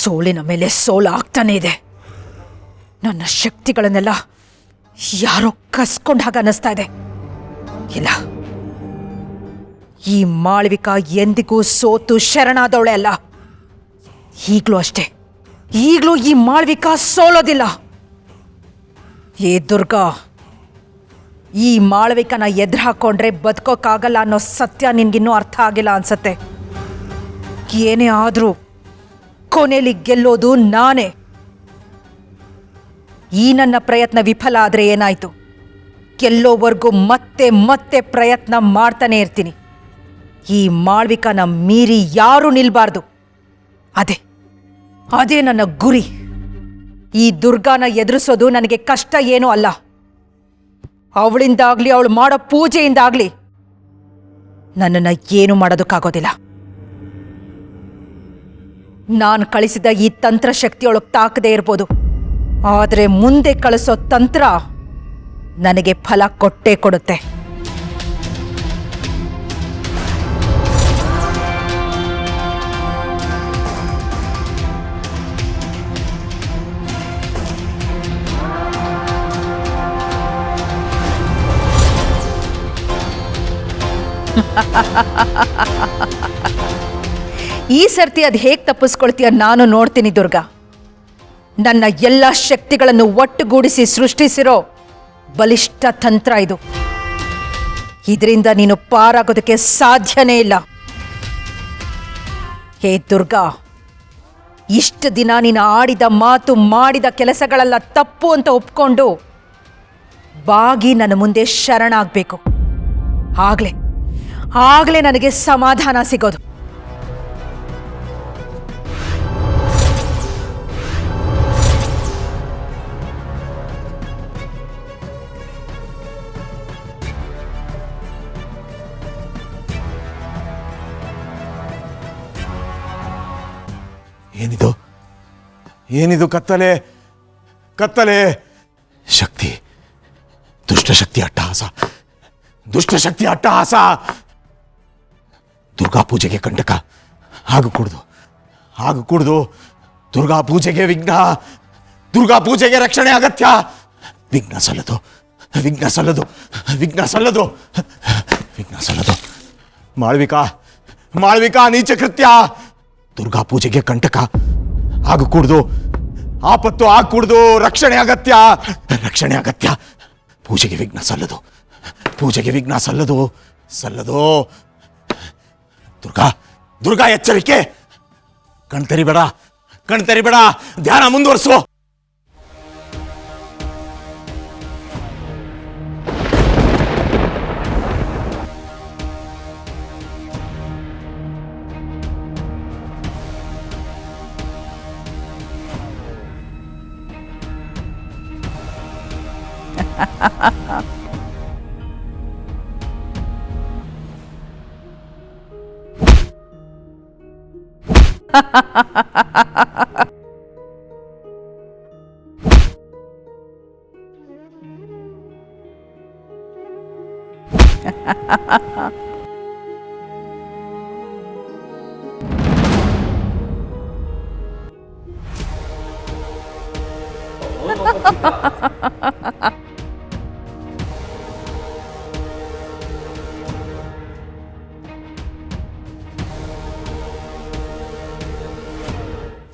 ಸೋಲಿನ ಮೇಲೆ ಸೋಲಾಗ್ತಾನೆ ಇದೆ. ನನ್ನ ಶಕ್ತಿಗಳನ್ನೆಲ್ಲ ಯಾರೋ ಕಸ್ಕೊಂಡ ಹಾಗೆ ಅನ್ನಿಸ್ತಾ ಇದೆ. ಇಲ್ಲ, ಈ ಮಾಳವಿಕಾ ಎಂದಿಗೂ ಸೋತು ಶರಣಾದವಳೆ ಅಲ್ಲ. ಈಗಲೂ ಅಷ್ಟೇ, ಈಗಲೂ ಈ ಮಾಳವಿಕಾ ಸೋಲೋದಿಲ್ಲ. ಏ ದುರ್ಗಾ, ಈ ಮಾಳವಿಕನ ಎದುರು ಹಾಕೊಂಡ್ರೆ ಬದುಕೋಕ್ಕಾಗಲ್ಲ ಅನ್ನೋ ಸತ್ಯ ನಿನ್ಗಿನ್ನೂ ಅರ್ಥ ಆಗಿಲ್ಲ ಅನ್ಸತ್ತೆ. ಏನೇ ಆದರೂ ಕೊನೆಯಲ್ಲಿ ಗೆಲ್ಲೋದು ನಾನೇ. ಈ ನನ್ನ ಪ್ರಯತ್ನ ವಿಫಲ ಆದರೆ ಏನಾಯ್ತು? ಗೆಲ್ಲೋವರೆಗೂ ಮತ್ತೆ ಮತ್ತೆ ಪ್ರಯತ್ನ ಮಾಡ್ತಾನೆ ಇರ್ತೀನಿ. ಈ ಮಾಳ್ವಿಕನ ಮೀರಿ ಯಾರೂ ನಿಲ್ಬಾರ್ದು. ಅದೇ ನನ್ನ ಗುರಿ. ಈ ದುರ್ಗಾನ ಎದುರಿಸೋದು ನನಗೆ ಕಷ್ಟ ಏನೂ ಅಲ್ಲ. ಅವಳಿಂದಾಗ್ಲಿ, ಅವಳು ಮಾಡೋ ಪೂಜೆಯಿಂದಾಗ್ಲಿ ನನ್ನನ್ನು ಏನು ಮಾಡೋದಕ್ಕಾಗೋದಿಲ್ಲ. ನಾನು ಕಳಿಸಿದ ಈ ತಂತ್ರ ಶಕ್ತಿಯೊಳಗೆ ತಾಕದೇ ಇರ್ಬೋದು, ಆದರೆ ಮುಂದೆ ಕಳಿಸೋ ತಂತ್ರ ನನಗೆ ಫಲ ಕೊಟ್ಟೇ ಕೊಡುತ್ತೆ. ಈ ಸರ್ತಿ ಅದು ಹೇಗೆ ತಪ್ಪಿಸ್ಕೊಳ್ತೀಯ ನಾನು ನೋಡ್ತೀನಿ ದುರ್ಗಾ. ನನ್ನ ಎಲ್ಲ ಶಕ್ತಿಗಳನ್ನು ಒಟ್ಟುಗೂಡಿಸಿ ಸೃಷ್ಟಿಸಿರೋ ಬಲಿಷ್ಠ ತಂತ್ರ ಇದು. ಇದರಿಂದ ನೀನು ಪಾರಾಗೋದಕ್ಕೆ ಸಾಧ್ಯನೇ ಇಲ್ಲ. ಹೇ ದುರ್ಗಾ, ಇಷ್ಟು ದಿನ ನೀನು ಆಡಿದ ಮಾತು, ಮಾಡಿದ ಕೆಲಸಗಳೆಲ್ಲ ತಪ್ಪು ಅಂತ ಒಪ್ಕೊಂಡು ಬಾಗಿ ನನ್ನ ಮುಂದೆ ಶರಣಾಗಬೇಕು. ಆಗ್ಲೇ ನನಗೆ ಸಮಾಧಾನ ಸಿಗೋದು. ಏನಿದು ಕತ್ತಲೆ ಶಕ್ತಿ, ದುಷ್ಟಶಕ್ತಿ ಅಟ್ಟಹಾಸ. ದುರ್ಗಾ ಪೂಜೆಗೆ ಕಂಟಕ. ಆಗಕೂಡ್ದು. ದುರ್ಗಾ ಪೂಜೆಗೆ ವಿಘ್ನ, ದುರ್ಗಾ ಪೂಜೆಗೆ ರಕ್ಷಣೆ ಅಗತ್ಯ. ವಿಘ್ನ ಸಲ್ಲದು. ಮಾಳ್ವಿಕಾ ನೀಚ ಕೃತ್ಯ. ದುರ್ಗಾ ಪೂಜೆಗೆ ಕಂಟಕ ಆಗಕೂಡ್ದು. ಆಪತ್ತು ಆಗಕೂಡ್ದು. ರಕ್ಷಣೆ ಅಗತ್ಯ. ಪೂಜೆಗೆ ವಿಘ್ನ ಸಲ್ಲದು. ದುರ್ಗಾ ಎಚ್ಚರಿಕೆ. ಕಣ್ತರಿಬೇಡ. ಧ್ಯಾನ ಮುಂದುವರಿಸು.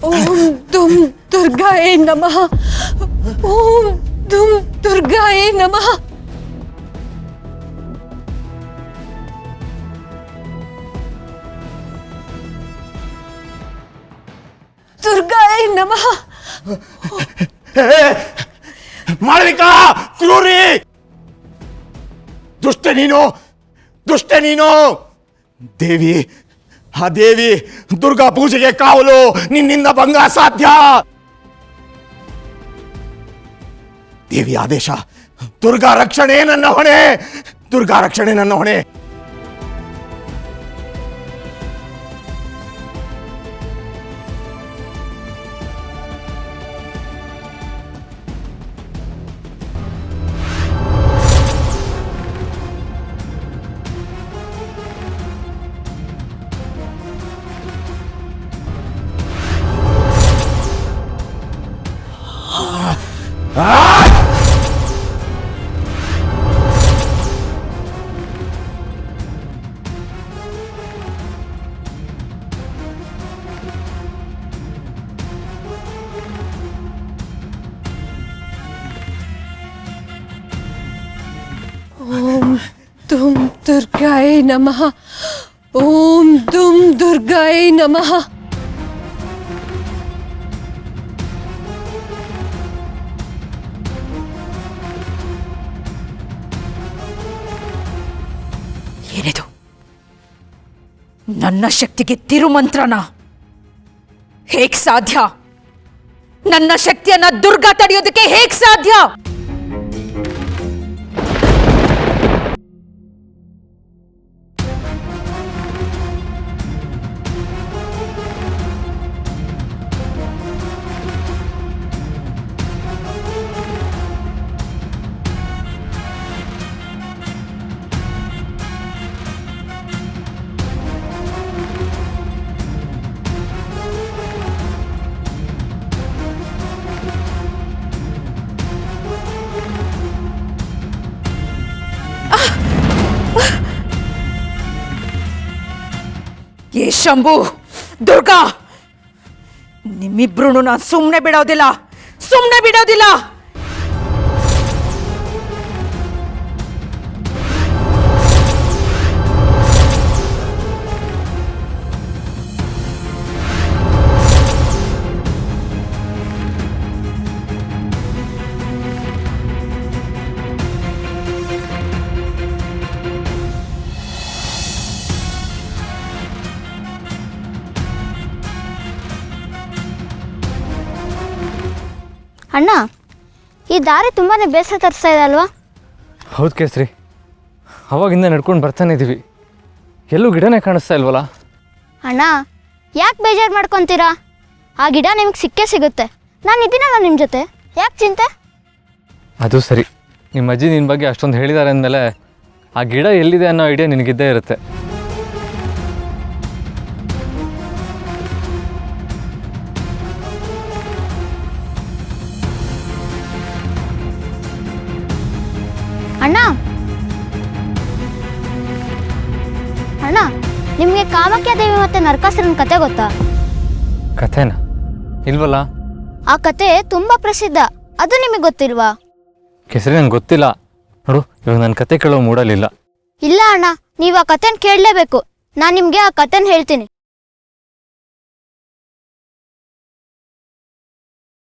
ಓಂ ದುಂ ದುರ್ಗಾಯೇ ನಮಃ. ಓಂ ದುಂ ದುರ್ಗಾಯೇ ನಮಃ. ದುರ್ಗಾಯೇ ನಮಃ. ಮಾಳವಿಕಾ ಕ್ರೂರಿ, ದುಷ್ಟ ನೀನು. ದೇವಿ ದುರ್ಗಾ ಪೂಜೆಗೆ ಕಾವಲು. ನಿನ್ನಿಂದ ಭಂಗ ಅಸಾಧ್ಯ. ದೇವಿ ಆದೇಶ. ದುರ್ಗಾ ರಕ್ಷಣೆ ನನ್ನ ಹೊಣೆ. ಓಂ ದುಂ ದುರ್ಗಾಯ ನಮಃ. ಓಂ ದುಂ ದುರ್ಗಾಯ ನಮಃ. ಏನಿದು? ನನ್ನ ಶಕ್ತಿಗೆ ತಿರುಮಂತ್ರನ? ಹೇಗ್ ಸಾಧ್ಯ? ನನ್ನ ಶಕ್ತಿಯನ್ನ ದುರ್ಗಾ ತಡೆಯೋದಕ್ಕೆ ಹೇಗ್ ಸಾಧ್ಯ? ಏ ಶಂಭು, ದುರ್ಗಾ, ನಿಮ್ಮಿಬ್ರು ನಾನು ಸುಮ್ಮನೆ ಬಿಡೋದಿಲ್ಲ, ಸುಮ್ಮನೆ ಬಿಡೋದಿಲ್ಲ. ಅಣ್ಣ, ಈ ದಾರಿ ತುಂಬಾ ಬೇಸರ ತರಿಸ್ತಾ ಇದೆ ಅಲ್ವಾ? ಹೌದು ಕೇಸರಿ, ಅವಾಗಿಂದ ನಡ್ಕೊಂಡು ಬರ್ತಾನೆ ಇದ್ದೀವಿ, ಎಲ್ಲೂ ಗಿಡನೇ ಕಾಣಿಸ್ತಾ ಇಲ್ವಲ್ಲ. ಅಣ್ಣ, ಯಾಕೆ ಬೇಜಾರು ಮಾಡ್ಕೊತೀರಾ? ಆ ಗಿಡ ನಿಮಗೆ ಸಿಕ್ಕೇ ಸಿಗುತ್ತೆ. ನಾನು ಇದ್ದೀನಲ್ಲ ನಿಮ್ಮ ಜೊತೆ, ಯಾಕೆ ಚಿಂತೆ? ಅದು ಸರಿ, ನಿಮ್ಮ ಅಜ್ಜಿ ನಿನ್ನ ಬಗ್ಗೆ ಅಷ್ಟೊಂದು ಹೇಳಿದ್ದಾರೆ ಅಂದಮೇಲೆ ಆ ಗಿಡ ಎಲ್ಲಿದೆ ಅನ್ನೋ ಐಡಿಯಾ ನಿನಗಿದ್ದೇ ಇರುತ್ತೆ. ಅಣ್ಣ ಅಣ್ಣ, ನಿಮಗೆ ಕಾಮಾಖ್ಯ ದೇವಿ ಮತ್ತು ನರಕಾಸುರನ ಕತೆ ಗೊತ್ತಾ? ಕಥೆನಾ? ಇಲ್ವಲ್ಲ. ಆ ಕತೆ ತುಂಬ ಪ್ರಸಿದ್ಧ, ಅದು ನಿಮಗೆ ಗೊತ್ತಿಲ್ವಾ? ಕೇಸರಿ, ನಂಗೆ ಗೊತ್ತಿಲ್ಲ ನೋಡು, ಇವಾಗ ನನ್ನ ಕತೆ ಕೇಳೋ ಮೂಡಲಿಲ್ಲ. ಇಲ್ಲ ಅಣ್ಣ, ನೀವು ಆ ಕತೆನ ಕೇಳಲೇಬೇಕು. ನಾನು ನಿಮಗೆ ಆ ಕತೆನ ಹೇಳ್ತೀನಿ.